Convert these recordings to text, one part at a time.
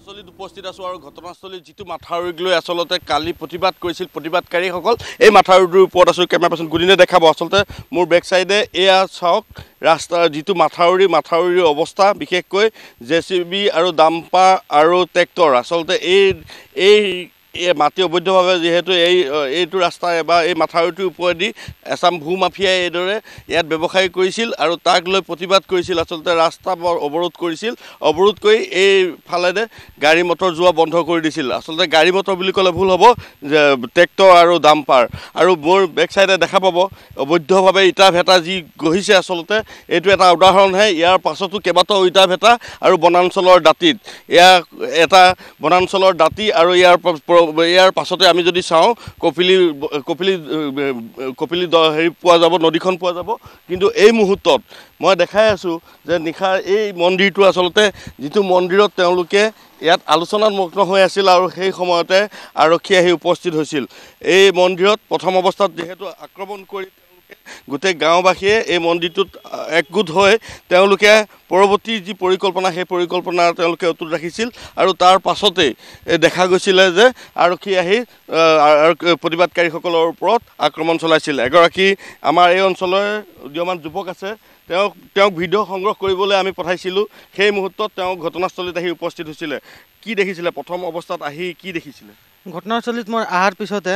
ঘটনাস্থলীত উপস্থিত আছোঁ আৰু ঘটনাস্থলীত যিটো মাথাউৰিক লৈ আচলতে কালি প্ৰতিবাদ কৰিছিল প্ৰতিবাদকাৰীসকল এই মাথাউৰিটোৰ ওপৰত আছোঁ। কেমেৰা পাৰ্চন গুদিনে দেখাব। আচলতে মোৰ বেক চাইডে এয়া চাওক ৰাস্তাৰ যিটো মাথাউৰিৰ অৱস্থা, বিশেষকৈ JCB আৰু ডাম্পাৰ আৰু ট্ৰেক্টৰ। আচলতে এই মাটি অবৈধভাৱে যিহেতু এইটো ৰাস্তাই বা এই মাথাউৰিটোৰ ওপৰেদি এছাম ভূ মাফিয়াই এইদৰে ইয়াত ব্যৱসায় কৰিছিল আৰু তাক লৈ প্ৰতিবাদ কৰিছিল। আচলতে ৰাস্তা অৱৰোধ কৰিছিল, অৱৰোধ কৰি এইফালেৰে গাড়ী মটৰ যোৱা বন্ধ কৰি দিছিল। আচলতে গাড়ী মটৰ বুলি ক'লে ভুল হ'ব, যে ট্ৰেক্টৰ আৰু ডাম্পাৰ। আৰু মোৰ বেক চাইডে দেখা পাব অবৈধভাৱে ইটা ভেটা যি গঢ়িছে। আচলতে এইটো এটা উদাহৰণহে। ইয়াৰ পাছতো কেইবাটাও ইটা ভেটা আৰু বনাঞ্চলৰ দাঁতিত এয়া এটা বনাঞ্চলৰ দাঁতি আৰু ইয়াৰ পাছতে আমি যদি চাওঁ কপিলি হেৰি পোৱা যাব, নদীখন পোৱা যাব। কিন্তু এই মুহূৰ্তত মই দেখাই আছোঁ যে নিশাৰ এই মন্দিৰটো আচলতে যিটো মন্দিৰত তেওঁলোকে ইয়াত আলোচনাত মগ্ন হৈ আছিল আৰু সেই সময়তে আৰক্ষী আহি উপস্থিত হৈছিল। এই মন্দিৰত প্ৰথম অৱস্থাত যিহেতু আক্ৰমণ কৰি গোটেই গাঁওবাসীয়ে এই মন্দিৰটোত একগোট হৈ তেওঁলোকে পৰৱৰ্তী যি পৰিকল্পনা সেই পৰিকল্পনা তেওঁলোকে অটুট ৰাখিছিল। আৰু তাৰ পাছতেই দেখা গৈছিলে যে আৰক্ষী আহি প্ৰতিবাদকাৰীসকলৰ ওপৰত আক্ৰমণ চলাইছিল। এগৰাকী আমাৰ এই অঞ্চলৰ উদীয়মান যুৱক আছে, তেওঁক ভিডিঅ' সংগ্ৰহ কৰিবলৈ আমি পঠাইছিলোঁ। সেই মুহূৰ্তত তেওঁ ঘটনাস্থলীত আহি উপস্থিত হৈছিলে। কি দেখিছিলে প্ৰথম অৱস্থাত আহি কি দেখিছিলে? ঘটনাস্থলীত মই অহাৰ পিছতে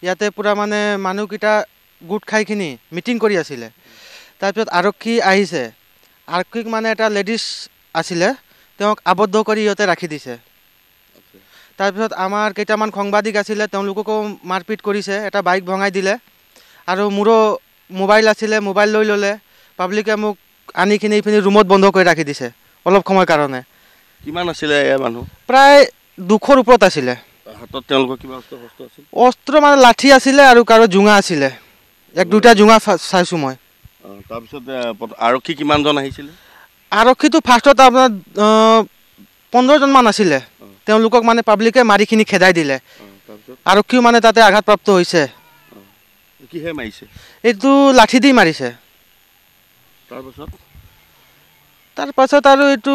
ইয়াতে পূৰা মানে মানুহকেইটা গোট খাইখিনি মিটিং কৰি আছিলে। তাৰপিছত আৰক্ষী আহিছে। আৰক্ষীক মানে এটা লেডিজ আছিলে, তেওঁক আবদ্ধ কৰি সিহঁতে ৰাখি দিছে। তাৰপিছত আমাৰ কেইটামান সাংবাদিক আছিলে, তেওঁলোককো মাৰপিট কৰিছে, এটা বাইক ভঙাই দিলে আৰু মোৰো মোবাইল আছিলে, মোবাইল লৈ ল'লে। পাব্লিকে মোক আনিখিনি এইখিনি ৰুমত বন্ধ কৰি ৰাখি দিছে অলপ সময়ৰ কাৰণে। কিমান আছিলে এয়া মানুহ? প্ৰায় 200ৰ ওপৰত আছিলে। হাতত তেওঁলোকৰ কিবা অস্ত্ৰ আছিল? অস্ত্ৰ মানে লাঠি আছিলে আৰু কাৰো জোঙা আছিলে। দুটা জোঙা চাইছোঁ মই। তাৰপিছত আৰক্ষী কিমানজন আহিছিলে? আৰক্ষীটো ফাৰ্ষ্টত আপোনাৰ 15জনমান আছিলে। তেওঁলোকক মানে পাব্লিকে মাৰিখিনি খেদাই দিলে। আৰক্ষীও মানে তাতে আঘাতপ্ৰাপ্ত হৈছে। কিহে মাৰিছে? এইটো লাঠি দি মাৰিছে। তাৰপাছত আৰু এইটো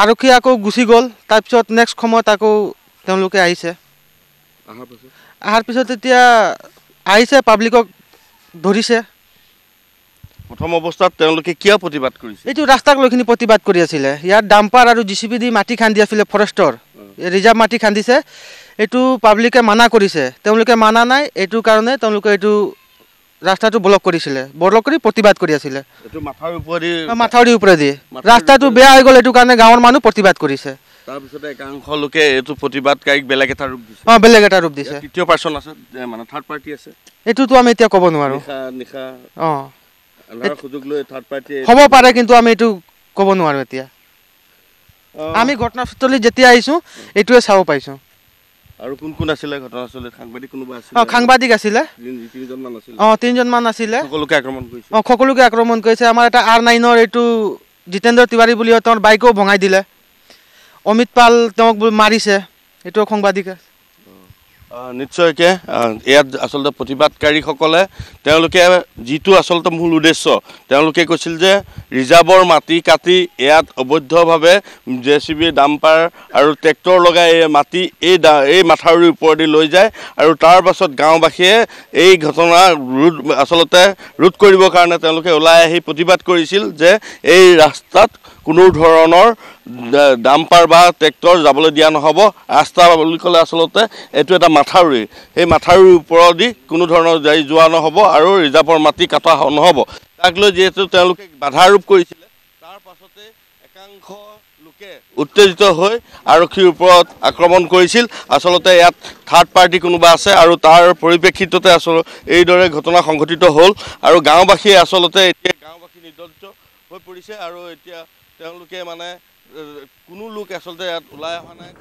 আৰক্ষী আকৌ গুচি গ'ল। তাৰপিছত নেক্সট সময়ত আকৌ তেওঁলোকে আহিছে। অহাৰ পিছত এতিয়া আহিছে, পাব্লিকক ধৰিছে। প্ৰথম অৱস্থাত তেওঁলোকে কিয় প্ৰতিবাদ কৰিছে? এইটো ৰাস্তাক লৈখিনি প্ৰতিবাদ কৰি আছিলে। ইয়াত ডাম্পাৰ আৰু JCB দি মাটি খান্দি আছিলে, ফৰেষ্টৰ ৰিজাৰ্ভ মাটি খান্দিছে। এইটো পাব্লিকে মানা কৰিছে, তেওঁলোকে মানা নাই। এইটো কাৰণে তেওঁলোকে এইটো ৰাস্তাটো ব্লক কৰিছিলে, ব্লক কৰি প্ৰতিবাদ কৰি আছিলে। মাথাউৰিৰ ওপৰেদি ৰাস্তাটো বেয়া হৈ গ'ল, এইটো কাৰণে গাঁৱৰ মানুহ প্ৰতিবাদ কৰিছে। তাৰপিছতে একাংশ লোকে এইটো প্ৰতিবাদকাৰীক বেলেগ এটা ৰূপ দিছে। বেলেগ এটা ৰূপ দিছে। তৃতীয় পাৰ্চন আছে, মানে থাৰ্ড পাৰ্টি আছে। এইটোতো আমি এতিয়া ক'ব নোৱাৰোঁ। সুযোগ লৈ থাৰ্ড পাৰ্টি হ'ব পাৰে, কিন্তু আমি এইটো ক'ব নোৱাৰোঁ এতিয়া। আমি ঘটনাস্থলীত যেতিয়া আহিছোঁ এইটোৱে চাব পাইছোঁ। আৰু কোন কোন আছিলে ঘটনাস্থলীত? সাংবাদিক কোনোবা আছিল? সাংবাদিক আছিলে। 3জনমান আছিলে। সকলোকে আক্ৰমণ কৰিছে। আমাৰ এটা R9ৰ এইটো জিতেন্দ্ৰ তিৱাৰী বুলি তেওঁৰ বাইকো ভঙাই দিলে। অমিত পাল তেওঁক মাৰিছে, এইটো সাংবাদিক। নিশ্চয়কৈ ইয়াত আচলতে প্ৰতিবাদকাৰীসকলে তেওঁলোকে যিটো আচলতে মূল উদ্দেশ্য, তেওঁলোকে কৈছিল যে ৰিজাৰ্ভৰ মাটি কাটি ইয়াত অবৈধভাৱে JCB ডাম্পাৰ আৰু ট্ৰেক্টৰ লগাই এই মাটি এই মাথাউৰিৰ ওপৰেদি লৈ যায়। আৰু তাৰ পাছত গাঁওবাসীয়ে এই ঘটনা আচলতে ৰোধ কৰিবৰ কাৰণে তেওঁলোকে ওলাই আহি প্ৰতিবাদ কৰিছিল যে এই ৰাস্তাত কোনো ধৰণৰ ডাম্পাৰ বা ট্ৰেক্টৰ যাবলৈ দিয়া নহ'ব। ৰাস্তা বুলি ক'লে আচলতে এইটো এটা মাথাউৰি, সেই মাথাউৰিৰ ওপৰেদি কোনো ধৰণৰ গাড়ী যোৱা নহ'ব আৰু ৰিজাৰ্ভৰ মাটি কাটা নহ'ব। তাক লৈ যিহেতু তেওঁলোকে বাধা আৰোপ কৰিছিলে, তাৰ পাছতে একাংশ লোকে উত্তেজিত হৈ আৰক্ষীৰ ওপৰত আক্ৰমণ কৰিছিল। আচলতে ইয়াত থাৰ্ড পাৰ্টি কোনোবা আছে আৰু তাৰ পৰিপ্ৰেক্ষিততে আচলতে এইদৰে ঘটনা সংঘটিত হ'ল। আৰু গাঁওবাসীয়ে আচলতে এতিয়া নিৰ্লজ্জ হৈ পৰিছে আৰু এতিয়া তেওঁলোকে মানে কোনো লোক আচলতে ইয়াত ওলাই অহা নাই।